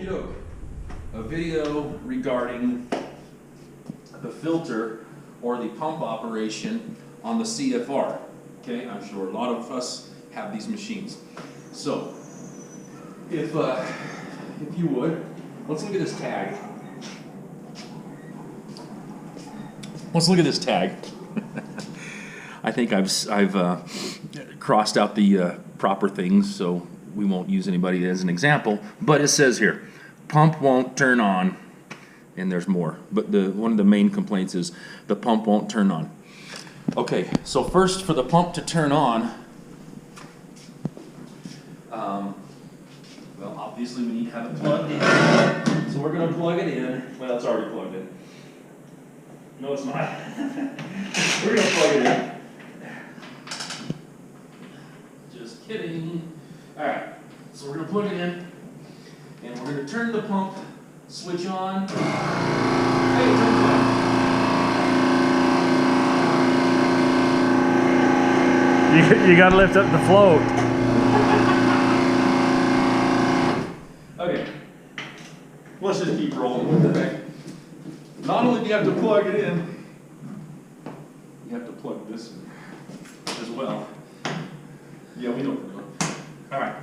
doke. A video regarding the filter or the pump operation on the CFR. Okay, I'm sure a lot of us have these machines. So, if you would, let's look at this tag. Let's look at this tag. I think I've crossed out the proper things, so we won't use anybody as an example. But it says here, pump won't turn on, and there's more. But one of the main complaints is the pump won't turn on. Okay, so first for the pump to turn on, well, obviously we need to have it plugged in. So we're going to plug it in. Well, it's already plugged in. No, it's not. We're going to plug it in. Just kidding. Alright, so we're going to plug it in, and we're going to turn the pump switch on. Hey, it turns on. You got to lift up the float. Okay, let's just keep rolling with it. Not only do you have to plug it in, you have to plug this in as well. Yeah, we know what we're doing. All right,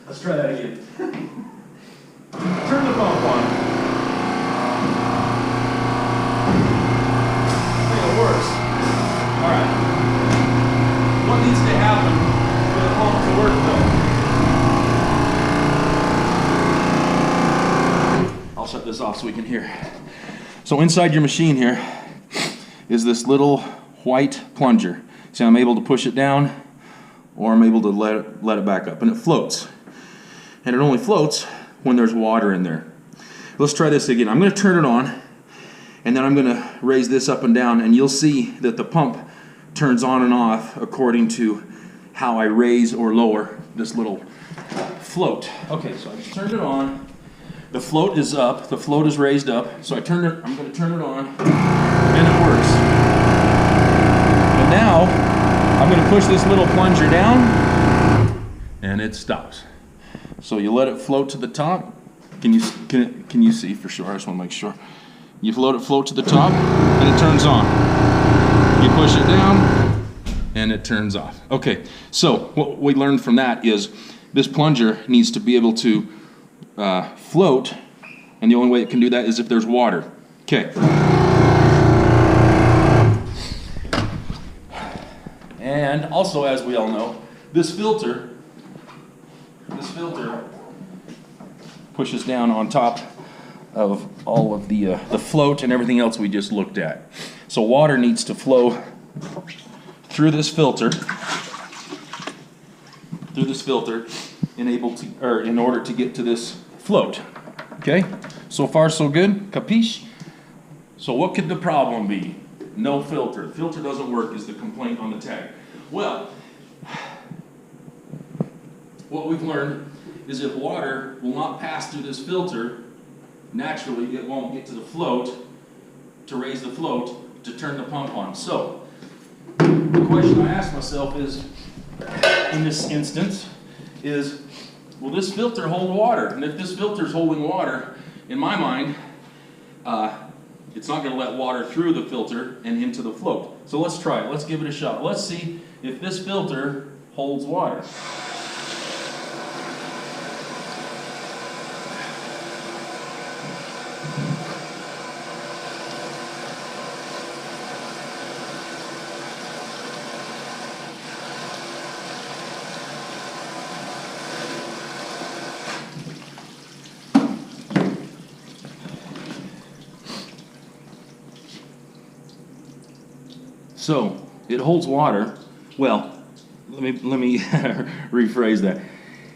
let's try that again. Turn the pump on. I think it works. All right. What needs to happen for the pump to work though? I'll shut this off so we can hear. So inside your machine here is this little white plunger. See, I'm able to push it down, or I'm able to let it back up, and it floats. And it only floats when there's water in there. Let's try this again. I'm going to turn it on, and then I'm going to raise this up and down, and you'll see that the pump turns on and off according to how I raise or lower this little float. Okay, so I just turned it on. The float is up. The float is raised up. So I'm going to turn it on, and it works. And now I'm going to push this little plunger down, and it stops. So you let it float to the top. Can you see for sure? I just want to make sure. You let it float to the top, and it turns on. You push it down, and it turns off. Okay, so what we learned from that is this plunger needs to be able to float, and the only way it can do that is if there's water. Okay. And also, as we all know, this filter pushes down on top of all of the float and everything else we just looked at. So water needs to flow through this filter, in order to get to this float. Okay? So far so good? Capiche? So what could the problem be? No filter. The filter doesn't work is the complaint on the tag. Well, what we've learned is if water will not pass through this filter, naturally it won't get to the float to raise the float to turn the pump on. So the question I ask myself is, in this instance, is will this filter hold water? And if this filter is holding water, in my mind, it's not going to let water through the filter and into the float. So let's try it. Let's give it a shot. Let's see if this filter holds water. So it holds water. Well, let me rephrase that.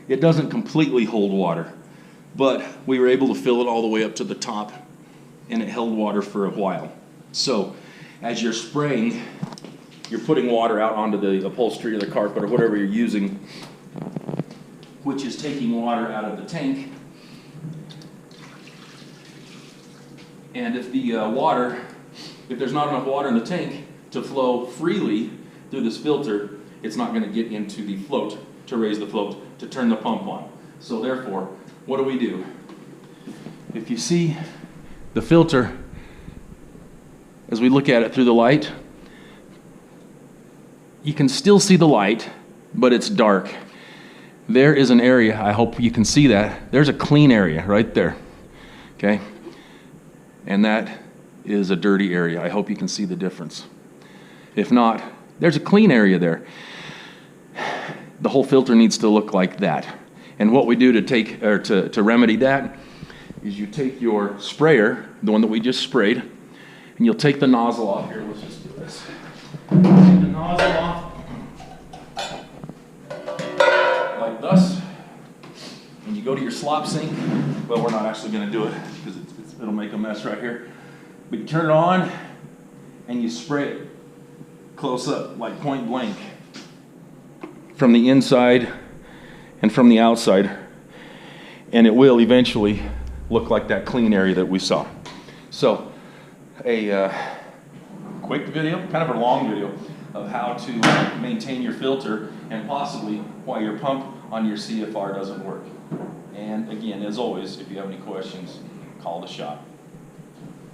It doesn't completely hold water, but we were able to fill it all the way up to the top, and it held water for a while. So as you're spraying, you're putting water out onto the upholstery or the carpet or whatever you're using, which is taking water out of the tank. And if there's not enough water in the tank to flow freely through this filter, it's not going to get into the float to raise the float to turn the pump on. So therefore, what do? If you see the filter, as we look at it through the light, you can still see the light, but it's dark. There is an area, I hope you can see that. There's a clean area right there, okay? And that is a dirty area. I hope you can see the difference. If not, there's a clean area there. The whole filter needs to look like that. And what we do to remedy that is you take your sprayer, the one that we just sprayed, and you'll take the nozzle off here. Let's just do this. Take the nozzle off like this. When you go to your slop sink, well, we're not actually going to do it because it'll make a mess right here. But you turn it on and you spray it close up, like point blank, from the inside and from the outside, and it will eventually look like that clean area that we saw. So, a quick video, kind of a long video, of how to maintain your filter and possibly why your pump on your CFR doesn't work. And again, as always, if you have any questions, call the shop.